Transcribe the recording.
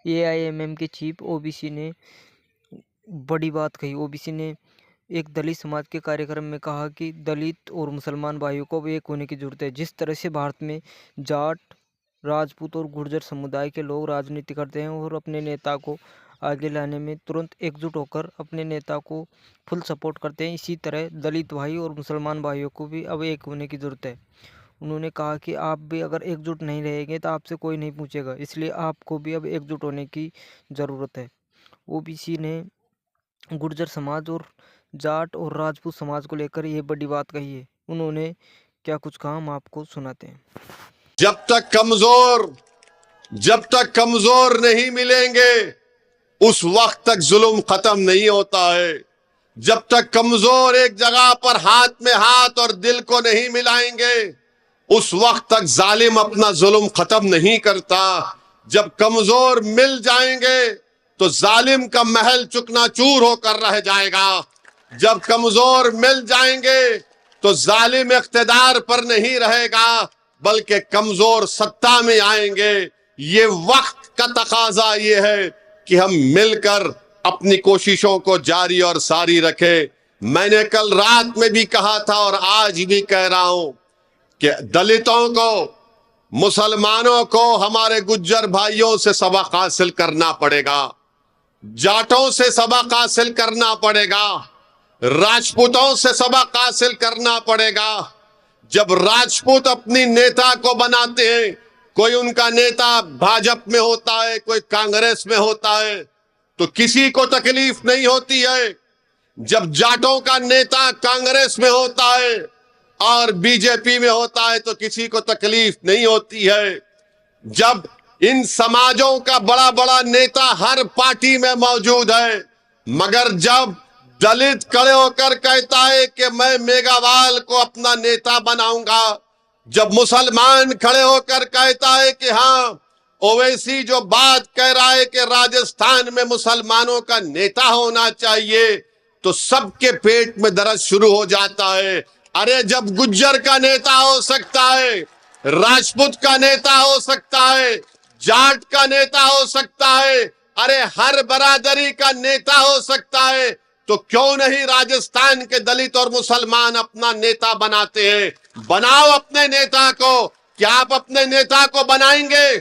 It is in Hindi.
एआईएमएम के चीफ ओबीसी ने बड़ी बात कही। ओबीसी ने एक दलित समाज के कार्यक्रम में कहा कि दलित और मुसलमान भाइयों को अब एक होने की जरूरत है। जिस तरह से भारत में जाट, राजपूत और गुर्जर समुदाय के लोग राजनीति करते हैं और अपने नेता को आगे लाने में तुरंत एकजुट होकर अपने नेता को फुल सपोर्ट करते हैं, इसी तरह दलित भाई और मुसलमान भाइयों को भी अब एक होने की ज़रूरत है। उन्होंने कहा कि आप भी अगर एकजुट नहीं रहेंगे तो आपसे कोई नहीं पूछेगा, इसलिए आपको भी अब एकजुट होने की ज़रूरत है। ओबीसी ने गुर्जर समाज और जाट और राजपूत समाज को लेकर ये बड़ी बात कही है। उन्होंने क्या कुछ कहा, हम आपको सुनाते हैं। जब तक कमजोर नहीं मिलेंगे उस वक्त तक जुल्म खत्म नहीं होता है। जब तक कमजोर एक जगह पर हाथ में हाथ और दिल को नहीं मिलाएंगे उस वक्त तक जालिम अपना जुल्म खत्म नहीं करता। जब कमजोर मिल जाएंगे तो जालिम का महल चूकनाचूर होकर रह जाएगा। जब कमजोर मिल जाएंगे तो जालिम इख्तिदार पर नहीं रहेगा बल्कि कमजोर सत्ता में आएंगे। ये वक्त का तकाजा ये है कि हम मिलकर अपनी कोशिशों को जारी और सारी रखें। मैंने कल रात में भी कहा था और आज भी कह रहा हूं कि दलितों को, मुसलमानों को, हमारे गुज्जर भाइयों से सबक हासिल करना पड़ेगा, जाटों से सबक हासिल करना पड़ेगा, राजपूतों से सबक हासिल करना पड़ेगा। जब राजपूत अपनी नेता को बनाते हैं, कोई उनका नेता भाजपा में होता है, कोई कांग्रेस में होता है, तो किसी को तकलीफ नहीं होती है। जब जाटों का नेता कांग्रेस में होता है और बीजेपी में होता है तो किसी को तकलीफ नहीं होती है। जब इन समाजों का बड़ा बड़ा नेता हर पार्टी में मौजूद है, मगर जब दलित खड़े होकर कहता है कि मैं मेघावाल को अपना नेता बनाऊंगा, जब मुसलमान खड़े होकर कहता है कि हाँ, ओवैसी जो बात कह रहा है कि राजस्थान में मुसलमानों का नेता होना चाहिए, तो सबके पेट में दर्द शुरू हो जाता है। अरे जब गुज्जर का नेता हो सकता है, राजपूत का नेता हो सकता है, जाट का नेता हो सकता है, अरे हर बरादरी का नेता हो सकता है, तो क्यों नहीं राजस्थान के दलित और मुसलमान अपना नेता बनाते हैं? बनाओ अपने नेता को। क्या आप अपने नेता को बनाएंगे?